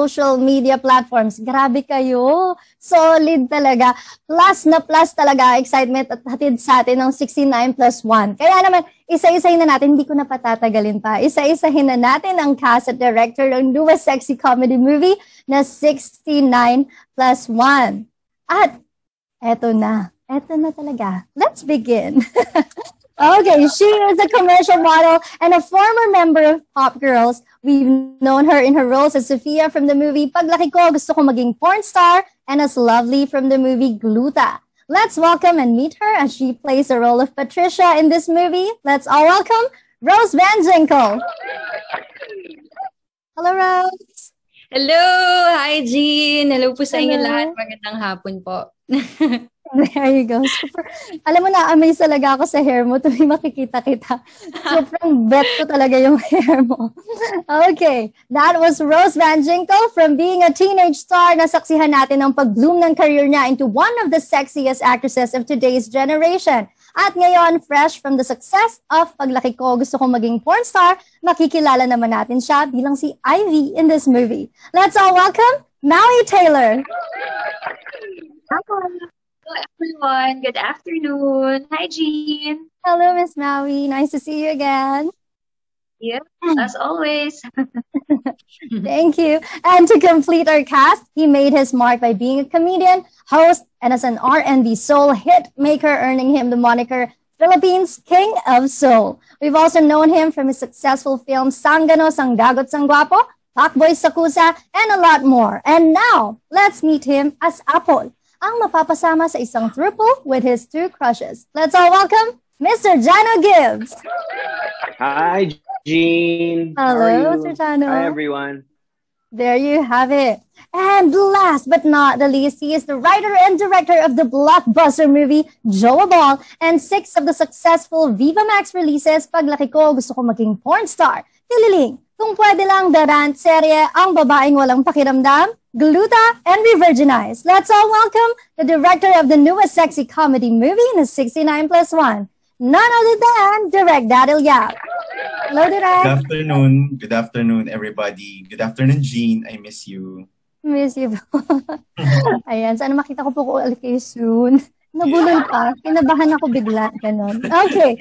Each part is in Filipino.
social media platforms. Grabe kayo. Solid talaga. Plus na plus talaga excitement at hatid sa atin ng 69+1. Kaya naman, isa-isahin na natin. Hindi ko na patatagalin pa. Isa-isahin na natin ang cast at director ng newest sexy comedy movie na 69+1. At eto na. Eto na talaga. Let's begin. Okay, she is a commercial model and a former member of Pop Girls. We've known her in her roles as Sophia from the movie Paglaki Ko, Gusto Ko Maging Porn Star, and as Lovely from the movie Gluta. Let's welcome and meet her as she plays the role of Patricia in this movie. Let's all welcome Rose Van Ginkel. Hello, Rose. Hello! Hi, Jean! Hello po sa inyo lahat. Magandang hapon po. There you go. Super. Alam mo na, amaze talaga ako sa hair mo tuwing makikita kita. Sobrang bet ko talaga yung hair mo. Okay. That was Rose Van Ginkel. From being a teenage star, nasaksihan natin ang pag-bloom ng career niya into one of the sexiest actresses of today's generation. At ngayon, fresh from the success of Paglaki Ko, Gusto Ko Maging Porn Star, makikilala naman natin siya bilang si Ivy in this movie. Let's all welcome Maui Taylor. Hello, everyone. Good afternoon. Hi, Jean. Hello, Miss Maui. Nice to see you again. Yep, as always. Thank you. And to complete our cast, he made his mark by being a comedian, host, and as an R&B soul hit maker, earning him the moniker Philippines King of Soul. We've also known him from his successful films Sanggano, Sanggagot, Sangguapo, Takboy Sakusa, and a lot more. And now, let's meet him as Apol, ang mapapasama sa isang triple with his two crushes. Let's all welcome Mr. Jano Gibbs. Hi, Jean. Hello, Mr. Jano. Hi, everyone. There you have it. And last but not the least, he is the writer and director of the blockbuster movie Joa Ball and 6 of the successful Viva Max releases Paglaki Ko, Gusto Ko Maging Porn Star, Tililing, Kung Pwede Lang, The Rant, Serye, Ang Babaeng Walang Pakiramdam, Gluta, and Revirginize. Let's all welcome the director of the newest sexy comedy movie in the 69+1. None other than Direk Daryl Yap. Hello, Direk. Good afternoon. Good afternoon, everybody. Good afternoon, Jean. I miss you. Miss you. Ayan, sana makita ko po ko ulit kayo soon. Nabulol pa. Kinabahan ako bigla. Ganon. Okay.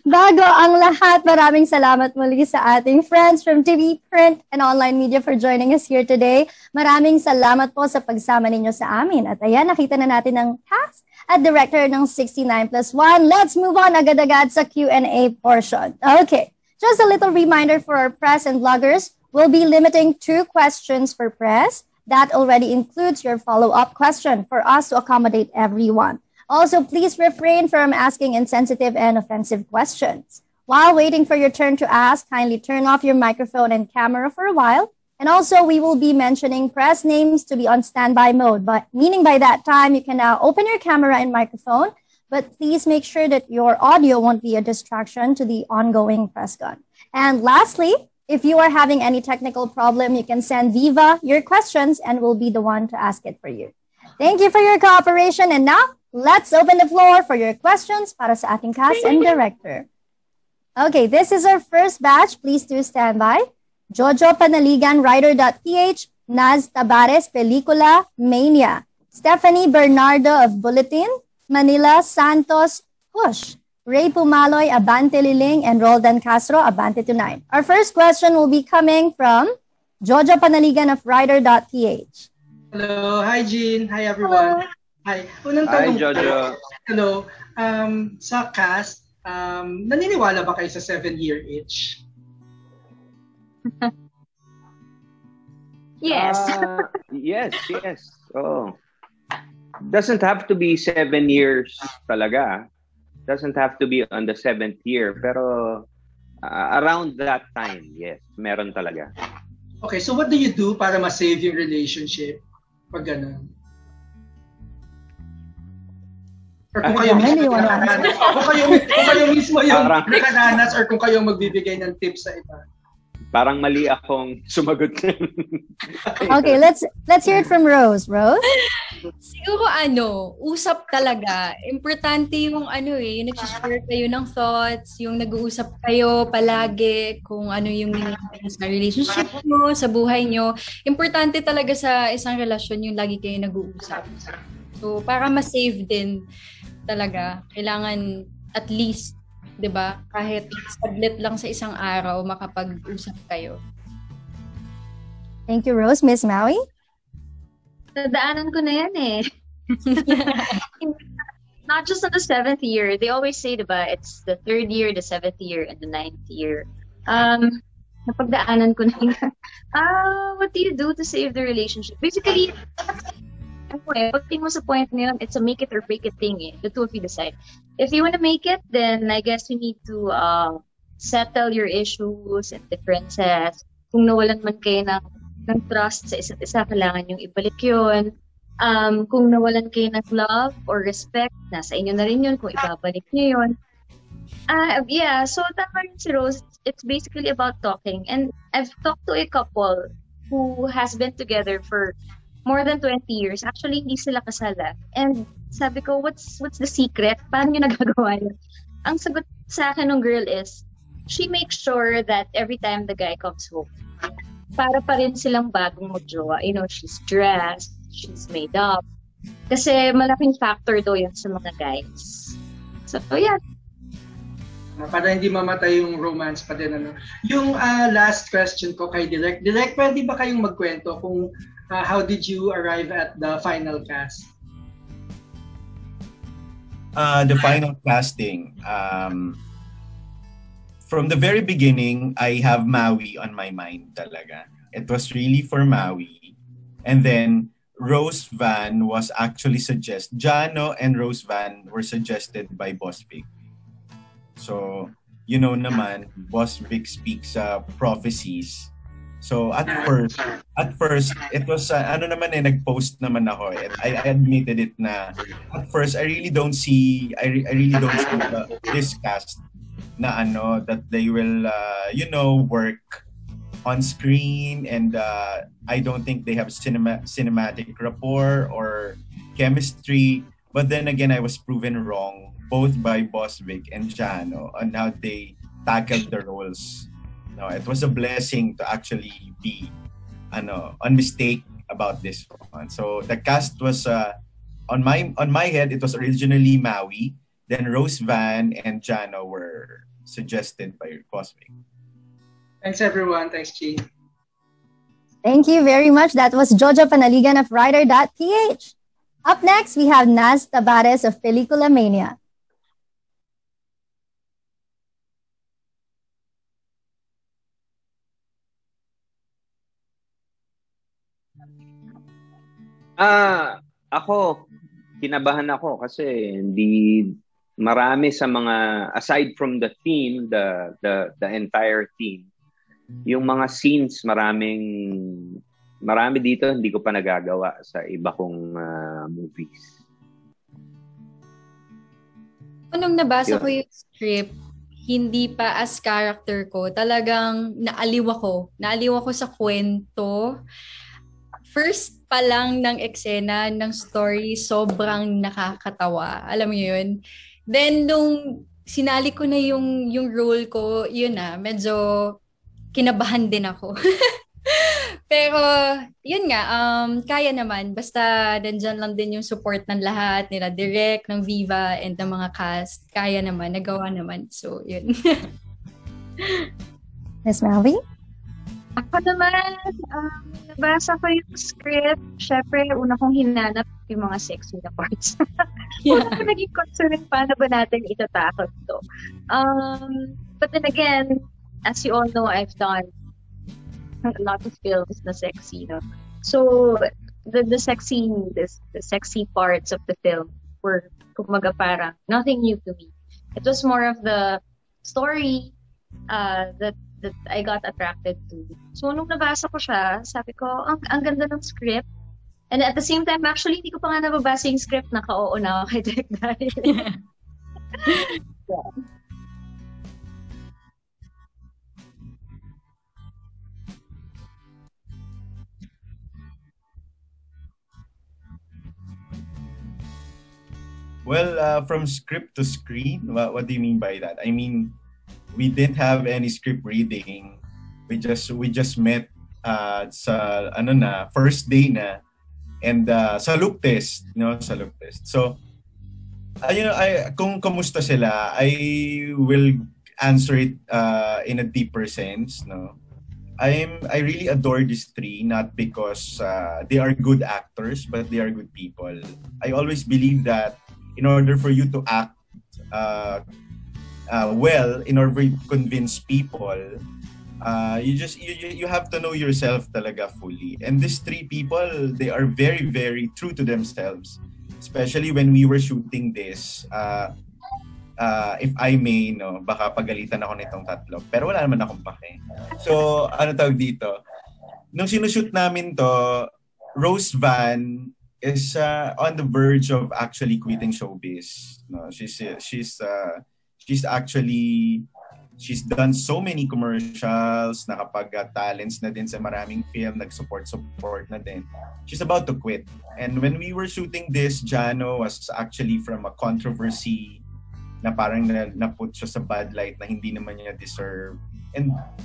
Bago ang lahat, maraming salamat muli sa ating friends from TV, print, and online media for joining us here today. Maraming salamat po sa pagsama ninyo sa amin. At ayan, nakita na natin ang cast at director ng 69+1. Let's move on agad-agad sa Q&A portion. Okay. Just a little reminder for our press and vloggers. We'll be limiting 2 questions per press. That already includes your follow-up question for us to accommodate everyone. Also, please refrain from asking insensitive and offensive questions. While waiting for your turn to ask, kindly turn off your microphone and camera for a while. And also, we will be mentioning press names to be on standby mode, but meaning by that time, you can now open your camera and microphone, but please make sure that your audio won't be a distraction to the ongoing press con. And lastly, if you are having any technical problem, you can send Viva your questions and we'll be the one to ask it for you. Thank you for your cooperation. And now, let's open the floor for your questions para sa ating cast and director. Okay, this is our first batch. Please do stand by. Jojo Panaligan, writer.ph, Naz Tabares, Pelikula, Mania. Stephanie Bernardo of Bulletin, Manila Santos, Push. Ray Pumaloy, Abante Liling, and Roldan Castro, Abante Tonight. Our first question will be coming from Jojo Panaligan of writer.ph. Hello. Hi, Jean. Hi, everyone. Hello. Hi. Unang tanong. Hi, Jojo. Hello. Sa cast, naniniwala ba kayo sa 7-year itch? Yes. Yes. Oh. Doesn't have to be 7 years talaga. Doesn't have to be on the 7th year, pero around that time, yes, meron talaga. Okay, so what do you do para ma-save yung relationship pag gano'n? Or kung kayo mismo yung nakananas or kung kayo magbibigay ng tips sa iba? Parang mali akong sumagot. Okay, let's hear it from Rose. Rose? Siguro usap talaga. Importante yung yung nag-share kayo ng thoughts, yung nag-uusap kayo palagi kung ano yung nangyayari sa relationship mo, sa buhay nyo. Importante talaga sa isang relasyon yung lagi kayo nag-uusap. So, para ma-save din talaga, kailangan at least, 'di ba, kahit saglit lang sa isang araw makapag-usap kayo. Thank you, Rose. Miss Maui? Nadaanan ko na yan eh. Not just on the 7th year. They always say, diba, it's the 3rd year, the 7th year, and the 9th year. Napagdaanan ko na yan. What do you do to save the relationship? Basically, pagdating mo sa point na yun, it's a make it or break it thing eh. The two of you decide. If you want to make it, then I guess you need to settle your issues and differences. Kung nawalan man kayo ng trust sa isa't isa, kailangan yung ibalik yun. Kung nawalan kayo ng love or respect, nasa inyo na rin yun kung ibabalik nyo yun. So tama rin si Rose. It's basically about talking. And I've talked to a couple who has been together for more than 20 years. Actually, hindi sila kasala. And sabi ko, what's the secret? Paano nyo nagagawa yun? Ang sagot sa akin ng girl is, she makes sure that every time the guy comes home, para pa rin silang bagong magjowa. You know, she's dressed, she's made up. Kasi malaking factor daw yun sa mga guys. So, yeah. Para hindi mamatay yung romance pa din. Yung last question ko kay Direk. Direk, pwede ba kayong magkwento kung how did you arrive at the final cast? The final casting. From the very beginning, I have Maui on my mind talaga. It was really for Maui. And then Rose Van was actually Jano and Rose Van were suggested by Boss Vic. So, you know naman, Boss Vic speaks prophecies. So at first, it was, nag-post naman ako. And I admitted it na, at first, I really don't see this cast na that they will work on screen, and I don't think they have cinematic rapport or chemistry. But then again, I was proven wrong both by Boss Vic and Jano on how they tackled the roles. No, it was a blessing to actually be on mistake about this one. So the cast was on my head, it was originally Maui. Then Rose Van and Jano were suggested by Boss Vic. Thanks everyone. Thanks, G. Thank you very much. That was Jojo Panaligan of Writer.ph. Up next, we have Naz Tabares of Pelicula Mania. Ako, kinabahan ako kasi marami sa mga, aside from the theme, the entire theme, yung mga scenes, marami dito hindi ko pa nagagawa sa iba kong movies. Nung nabasa ko yung script, hindi pa as character ko, talagang naaliw ako sa kwento. First pa lang ng eksena, ng story, sobrang nakakatawa. Alam mo yun? Then, nung sinali ko na yung role ko, yun medyo kinabahan din ako. Pero, yun nga, kaya naman. Basta, nandyan lang din yung support ng lahat, nila Direk, ng Viva, and ng mga cast. Kaya naman, nagawa naman. So, yun. Miss Maui? Ako naman, nabasa ko yung script. Syempre, una kong hinanap yung mga sexy na parts. Una ko naging concern, paano ba natin itatakot to? But then again, as you all know, I've done a lot of films na sexy, no? So, the sexy parts of the film were, kumbaga parang, nothing new to me. It was more of the story that I got attracted to. So, nung nabasa ko siya, sabi ko, ang ganda ng script. And at the same time, actually, hindi ko pa nga nababasa yung script, naka-oo na ako kay Direk Daryl. Yeah. Well, from script to screen, what do you mean by that? I mean, we didn't have any script reading. We just met sa first day na, and sa look test, sa look test. So, kung kamusta sila, I will answer it in a deeper sense, no. I really adore these three, not because they are good actors, but they are good people. I always believe that in order for you to act well, in order to convince people, you have to know yourself talaga fully. And these three people, they are very, very true to themselves. Especially when we were shooting this, if I may, baka pagalitan ako nitong tatlo. Pero wala naman akong pake. So, ano tawag dito? Nung sinushoot namin to, Rose Van is on the verge of actually quitting showbiz. No, she's done so many commercials, nakapag-talents na din sa maraming film, nag-support na din. She's about to quit. And when we were shooting this, Jano was actually from a controversy na parang na-put siya sa bad light na hindi naman niya deserve.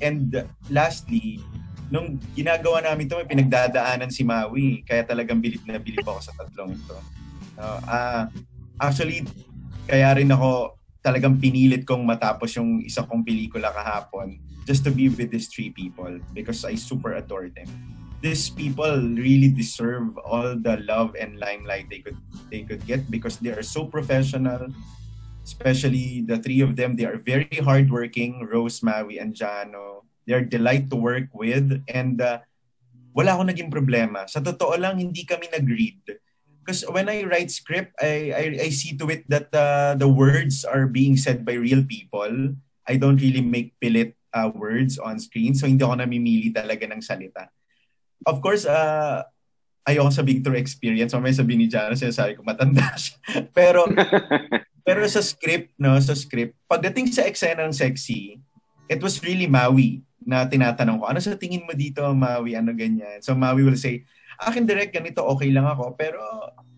And lastly, nung ginagawa namin ito, may pinagdadaanan si Maui. Kaya talagang bilib na bilib ako sa tatlong ito. Actually, kaya rin ako talagang pinilit kong matapos yung isa kong pelikula kahapon just to be with these three people because I super adore them. These people really deserve all the love and limelight they could get because they are so professional. Especially the three of them, they are very hardworking. Rose, Maui, and Jano. They are delight to work with, and wala akong naging problema. Sa totoo lang, hindi kami nag-read. Because when I write script, I see to it that the words are being said by real people. I don't really make pilit words on screen, so hindi ako namimili talaga ng salita. Of course, ayoko sabihin through experience. Mamaya sabihin ni Jano, sinasabi ko matanda siya. Pero sa script, pagdating sa eksena ng sexy, it was really Maui na tinatanong ko, ano sa tingin mo dito, Maui? Ano ganyan? So Maui will say, akin direct, ganito, okay lang ako. Pero,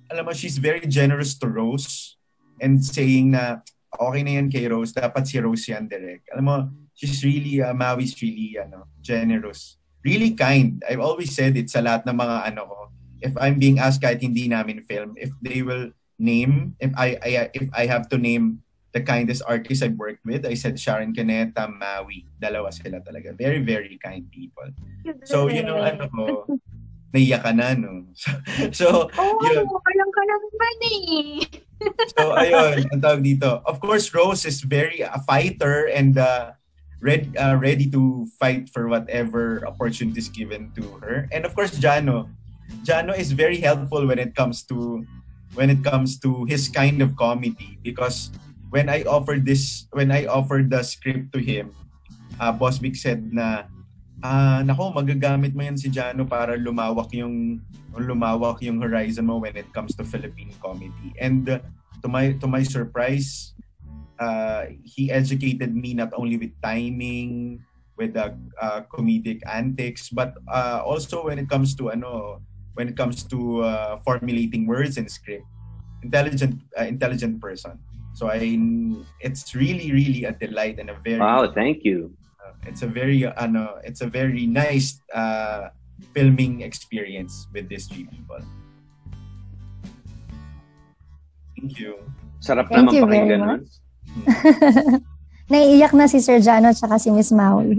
alam mo, she's very generous to Rose and saying na, okay na yan kay Rose, dapat si Rose yan direct. Alam mo, she's really, Maui's really, generous. Really kind. I've always said it sa lahat ng mga ko. If I'm being asked kahit hindi namin film, if they will name, if I have to name the kindest artist I've worked with, I said Sharon Cuneta, Maui. Dalawa sila talaga. Very, very kind people. So, ko, naiyak ka na, no? So yun. Alam ka naman eh. So, ayun, ang tawag dito. Of course, Rose is very a fighter and ready to fight for whatever opportunities given to her. And of course, Jano is very helpful when it comes to his kind of comedy because when I offered the script to him, Boss Vic said na nako, magagamit mo yan si Jano para lumawak yung horizon mo when it comes to Philippine comedy. And to my surprise, he educated me not only with timing, with the comedic antics, but also when it comes to formulating words in script. Intelligent person. So it's really, really a delight and a very wow. Thank you. It's a very nice filming experience with these three people. Thank you. Sarap naman pakinggan nun. Naiiyak na si Sir Jano at si Miss Maui.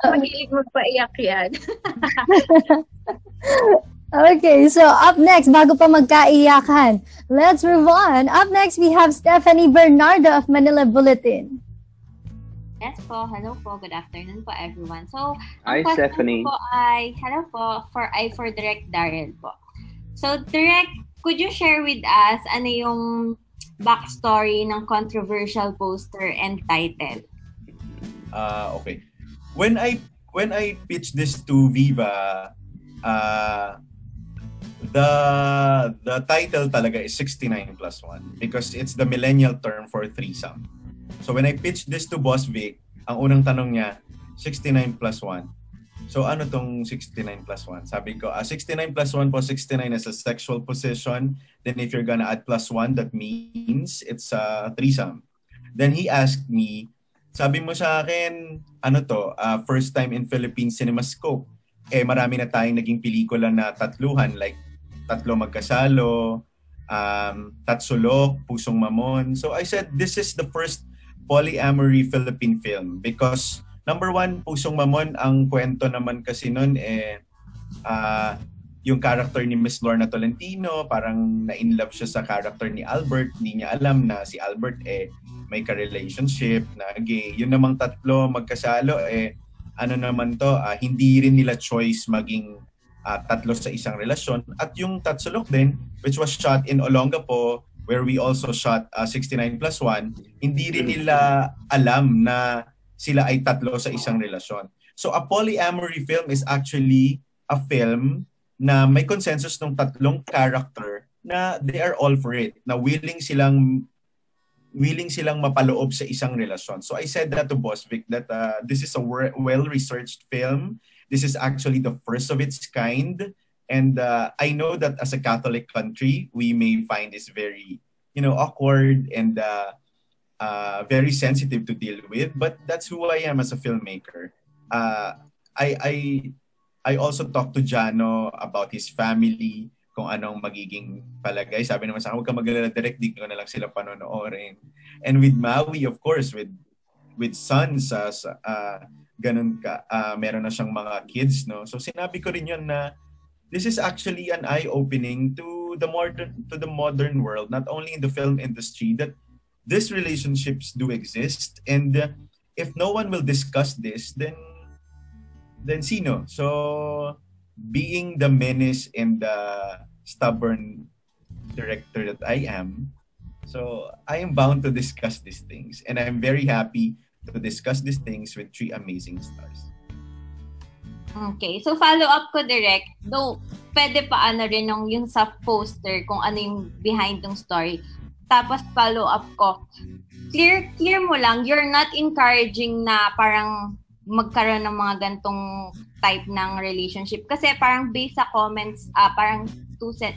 Mag-ilig magpaiyak yan. Okay, so up next, bago pa magkaiyakan, let's move on. Up next, we have Stephanie Bernardo of Manila Bulletin. Yes po, hello po, good afternoon po everyone. So, hi Stephanie. Po ay, hello po, for Direct Daryl po. So, Direct, could you share with us ano yung backstory ng controversial poster and title? Okay. When I pitched this to Viva, the title talaga is 69+1 because it's the millennial term for threesome. So when I pitched this to Boss Vic, ang unang tanong niya, 69+1. So ano tong 69 plus 1? Sabi ko, 69 plus 1 po, 69 is a sexual position. Then if you're gonna add plus 1, that means it's a threesome. Then he asked me, sabi mo sa akin, ano to, first time in Philippine CinemaScope. Marami na tayong naging pelikula na tatluhan, like Tatlo Magkasalo, Tatsulok, Pusong Mamon. So I said, this is the first polyamory Philippine film because number one, Pusong Mamon, ang kwento naman kasi nun yung character ni Miss Lorna Tolentino, parang na-inlove siya sa character ni Albert. Hindi niya alam na si Albert may ka-relationship na gay. Yun namang Tatlo Magkasalo, ano naman to, hindi rin nila choice maging tatlo sa isang relasyon. At yung Tatsulok din, which was shot in Olongapo, where we also shot 69 plus 1, hindi rin nila alam na sila ay tatlo sa isang relasyon. So a polyamory film is actually a film na may consensus ng tatlong character na they are all for it, na willing silang mapaloob sa isang relasyon. So I said that to Boss Vic that this is a well-researched film. This is actually the first of its kind. And I know that as a Catholic country, we may find this very, awkward and very sensitive to deal with. But that's who I am as a filmmaker. I also talked to Jano about his family, kung anong magiging palagay. Sabi naman sa akin, huwag ka mag-alala, direct, di ko na lang sila panonoorin. And with Maui, of course, with sons, ganun ka, meron na siyang mga kids, no? So sinabi ko rin yun na this is actually an eye-opening to the modern world, not only in the film industry, that these relationships do exist. And if no one will discuss this, then sino? So being the menace and the stubborn director that I am, so I am bound to discuss these things. And I'm very happy to discuss these things with three amazing stars. Okay. So follow up ko direct, though pwede pa rin yung sa poster kung ano yung behind ng story. Tapos follow up ko, clear mo lang, you're not encouraging na parang magkaroon ng mga gantong type ng relationship. Kasi parang based sa comments, parang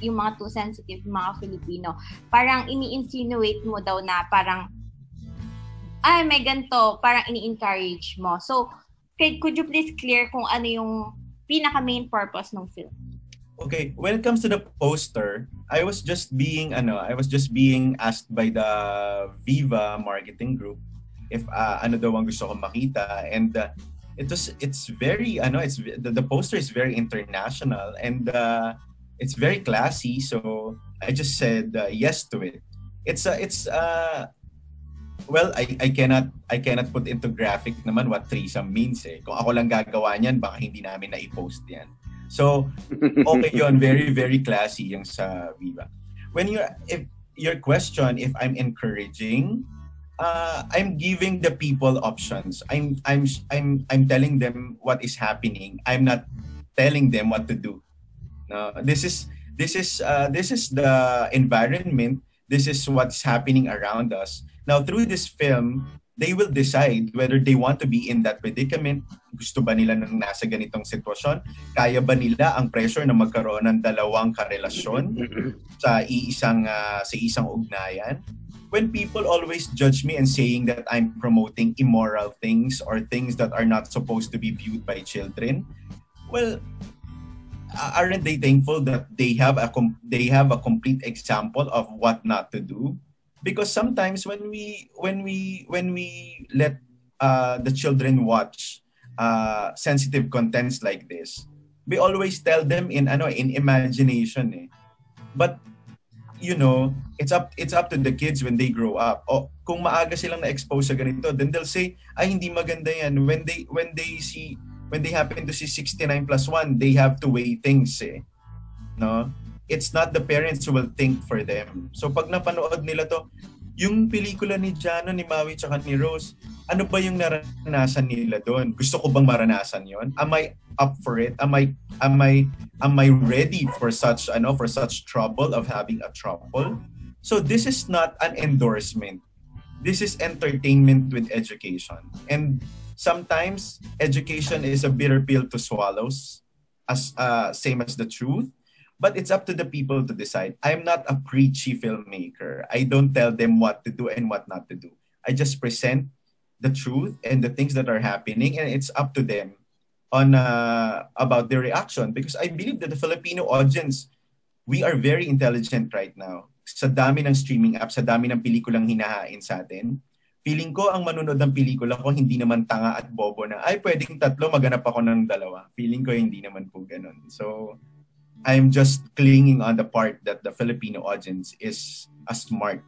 yung mga too sensitive mga Filipino, parang ini-insinuate mo daw na parang, may ganito, parang ini-encourage mo. So, could you please clear kung ano yung pinaka-main purpose ng film? Okay, when it comes to the poster, I was just being asked by the Viva marketing group if ano daw ang gusto kong makita, and it's very the poster is very international and it's very classy, so I just said yes to it. Well, I cannot put into graphic naman what threesome means eh. Kung ako lang gagawa niyan, baka hindi namin na i-post yan. So, okay yun, very very classy yung sa Viva. If your question, if I'm encouraging, I'm giving the people options. I'm telling them what is happening. I'm not telling them what to do. No, this is the environment. This is what's happening around us. Now, through this film, they will decide whether they want to be in that predicament. Gusto ba nila nang nasa ganitong sitwasyon? Kaya ba nila ang pressure na magkaroon ng dalawang karelasyon sa isang ugnayan? When people always judge me and saying that I'm promoting immoral things or things that are not supposed to be viewed by children, well, aren't they thankful that they have a complete example of what not to do? Because sometimes when we let the children watch sensitive contents like this, we always tell them in imagination eh. But it's up to the kids when they grow up. O kung maaga silang na-expose sa ganito, then they'll say, ay hindi maganda yan. When they happen to see 69 plus 1, they have to weigh things eh. No? It's not the parents who will think for them. So pag napanood nila to, yung pelikula ni Jano, ni Maui, tsaka ni Rose, ano ba yung naranasan nila doon? Gusto ko bang maranasan yon? Am I up for it? Am I ready for such trouble of having a trouble? So this is not an endorsement. This is entertainment with education. And sometimes education is a bitter pill to swallow, as same as the truth. But it's up to the people to decide. I'm not a preachy filmmaker. I don't tell them what to do and what not to do. I just present the truth and the things that are happening, and it's up to them on about their reaction. Because I believe that the Filipino audience, we are very intelligent right now. Sa dami ng streaming apps, sa dami ng pelikulang hinahain sa atin, feeling ko ang manonood ng pelikula ko hindi naman tanga at bobo na, ay pwedeng 3, maganap ako ng 2. Feeling ko hindi naman po ganun. So, I'm just clinging on the part that the Filipino audience is as smart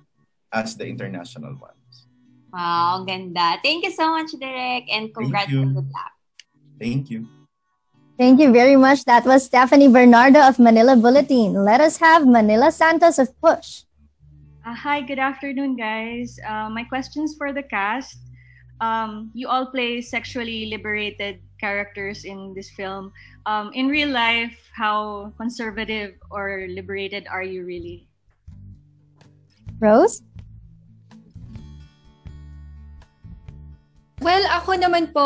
as the international ones. Wow, ganda. Thank you so much, Direk, and congrats on the black. Thank you. Thank you very much. That was Stephanie Bernardo of Manila Bulletin. Let us have Manila Santos of Push. Hi, good afternoon, guys. My questions for the cast. You all play sexually liberated characters in this film. In real life, how conservative or liberated are you really? Rose? Well, ako naman po,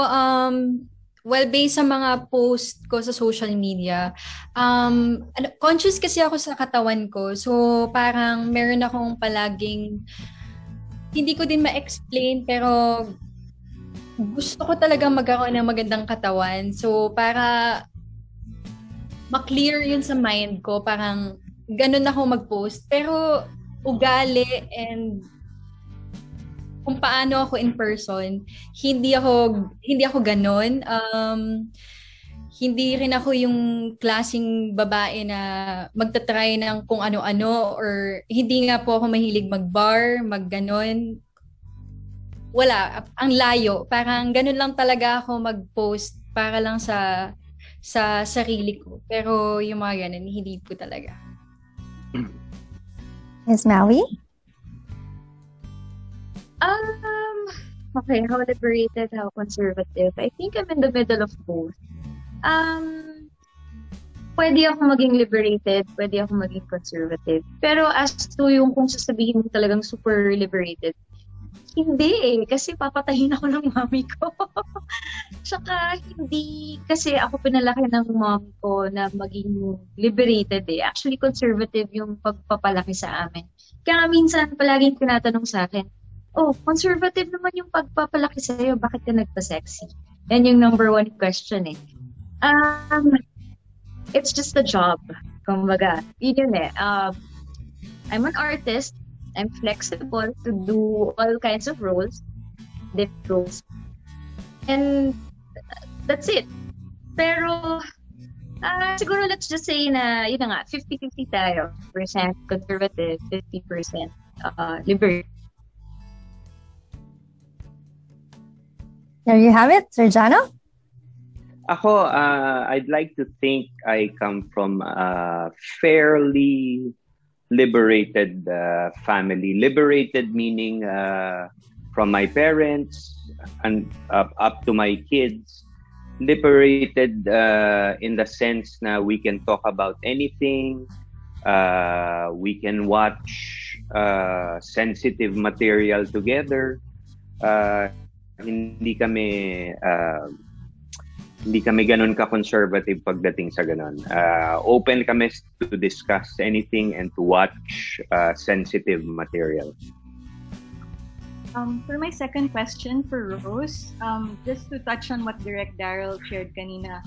based sa mga post ko sa social media, conscious kasi ako sa katawan ko. So, parang meron akong palaging, hindi ko din ma-explain, pero gusto ko talaga magkaroon ng magandang katawan. So, para ma-clear yun sa mind ko, parang ganun ako mag-post. Pero, ugali and kung paano ako in person, hindi ako ganun. Hindi rin ako yung klaseng babae na magtatry ng kung ano-ano, or hindi nga po ako mahilig mag-bar, mag-ganon. Wala, ang layo. Parang ganun lang talaga ako mag-post para lang sa sarili ko. Pero yung mga ganun, hindi po talaga. Miss Maui? Okay, how liberated, how conservative. I think I'm in the middle of both. Pwede ako maging liberated, pwede ako maging conservative. Pero as to yung kung sasabihin mo talagang super liberated, hindi eh. Kasi papatayin ako ng mami ko. Tsaka hindi, kasi ako pinalaki ng mom ko na maging liberated eh. Actually, conservative yung pagpapalaki sa amin. Kaya minsan palaging tinatanong sa akin, oh, conservative naman yung pagpapalaki sa'yo, bakit ka nagpa-sexy? Yan yung number 1 question eh. It's just a job. Kumbaga, yun eh. I'm an artist. I'm flexible to do all kinds of roles, different roles. And that's it. Pero, siguro let's just say na, yun na nga, 50-50 tayo. Percent conservative, 50% liberal. There you have it, Sir Jano? Ako, I'd like to think I come from a fairly liberated family. Liberated meaning from my parents and up to my kids. Liberated in the sense na we can talk about anything. We can watch sensitive material together. Hindi kami ganun ka-conservative pagdating sa ganun. Open kami to discuss anything and to watch sensitive material. For my second question for Rose, just to touch on what Direk Daryl shared kanina,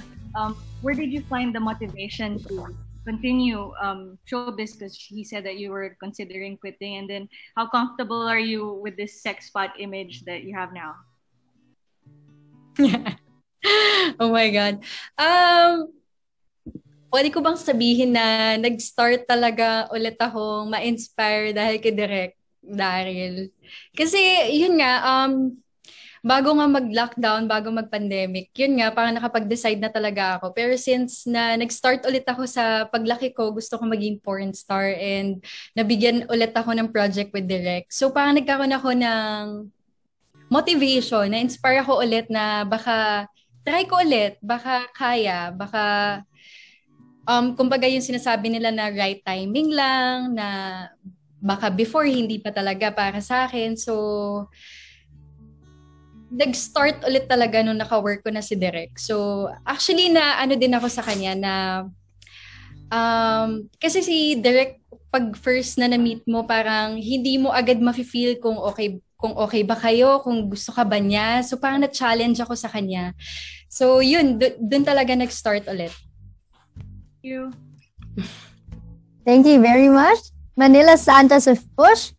where did you find the motivation to continue showbiz? Because he said that you were considering quitting, and then how comfortable are you with this sex pot image that you have now? Oh my God. Pwede ko bang sabihin na nag-start talaga ulit akong ma-inspire dahil kay Direk Daryl? Kasi yun nga, bago nga mag-lockdown, bago mag-pandemic, yun nga, parang nakapag-decide na talaga ako. Pero since na nag-start ulit ako sa paglaki ko, gusto ko maging porn star and nabigyan ulit ako ng project with Direk. So parang nagkaroon ako ng motivation, na-inspire ako ulit na baka try ko ulit, baka kaya, baka kumbaga yung sinasabi nila na right timing lang, na baka before hindi pa talaga para sa akin. So nag-start ulit talaga nung naka-work ko na si Direk. So, actually na ano din ako sa kanya na kasi si Direk, pag first na na-meet mo, parang hindi mo agad mafe-feel kung okay ba kayo, kung gusto ka ba niya. So, parang na-challenge ako sa kanya. So, yun, dun talaga nag-start ulit. You. Thank you very much. Manila Santos of Push.